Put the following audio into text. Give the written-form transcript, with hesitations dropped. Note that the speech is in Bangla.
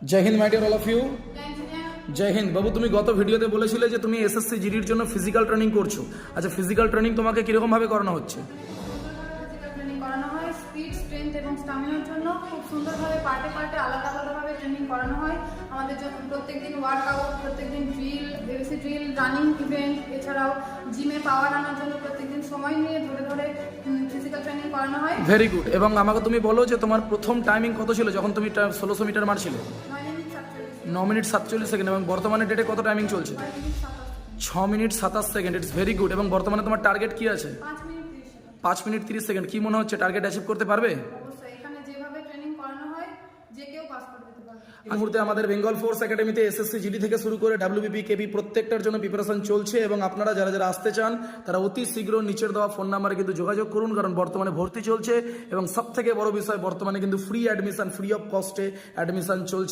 Joy Hind my dear all of you. Jai Hind. বাবু, তুমি গত ভিডিওতে বলেছিলে যে তুমি এসএসসি জিডির জন্য ফিজিক্যাল ট্রেনিং করছো। আচ্ছা, ফিজিক্যাল ট্রেনিং তোমাকে কিরকম ভাবে করানো হচ্ছে? ফিজিক্যাল ট্রেনিং করানো হয় স্পিড, স্ট্রেংথ এবং স্টামিনার জন্য। খুব সুন্দরভাবে পার্টে পার্টে আলাদা আলাদাভাবে ট্রেনিং করানো হয় আমাদের জন্য। প্রত্যেকদিন ওয়ার্কআউট, প্রত্যেকদিন drill, basic drill, running event, এছাড়াও জিমে পাওয়ার আনার জন্য প্রত্যেকদিন সময় নিয়ে ধরে ধরে ফিজিক্যাল ট্রেনিং করানো হয়। Very good. এবং আমাকে তুমি বলো যে তোমার প্রথম টাইমিং কত ছিল যখন তুমি 1600 মিটার মারছিলে? 9 minute 47 second. এবং বর্তমানে ডেটে কত টাইমিং চলছে? 6 minute 27 second. It's very good. এবং বর্তমানে তোমার টার্গেট কি আছে? 5 মিনিট 30 সেকেন্ড। কি মনে হচ্ছে টার্গেট অ্যাচিভ করতে পারবে? অবশ্যই, এখানে যেভাবে ট্রেনিং করানো হয় যে কেউ পাস করে দিতে পারবে। এই মুহূর্তে আমাদের বেঙ্গল ফোর্স একাডেমিতে এসএসসি জিডি থেকে শুরু করে ডাব্লিউবিপি, কেবি প্রত্যেকটার জন্য প্রিপারেশন চলছে। এবং আপনারা যারা যারা আসতে চান তারা অতি শীঘ্র নিচের দেওয়া ফোন নাম্বারে কিন্তু যোগাযোগ করুন, কারণ বর্তমানে ভর্তি চলছে। এবং সব থেকে বড় বিষয়, বর্তমানে কিন্তু ফ্রি অ্যাডমিশন, ফ্রি অফ কস্টে অ্যাডমিশন চলছে।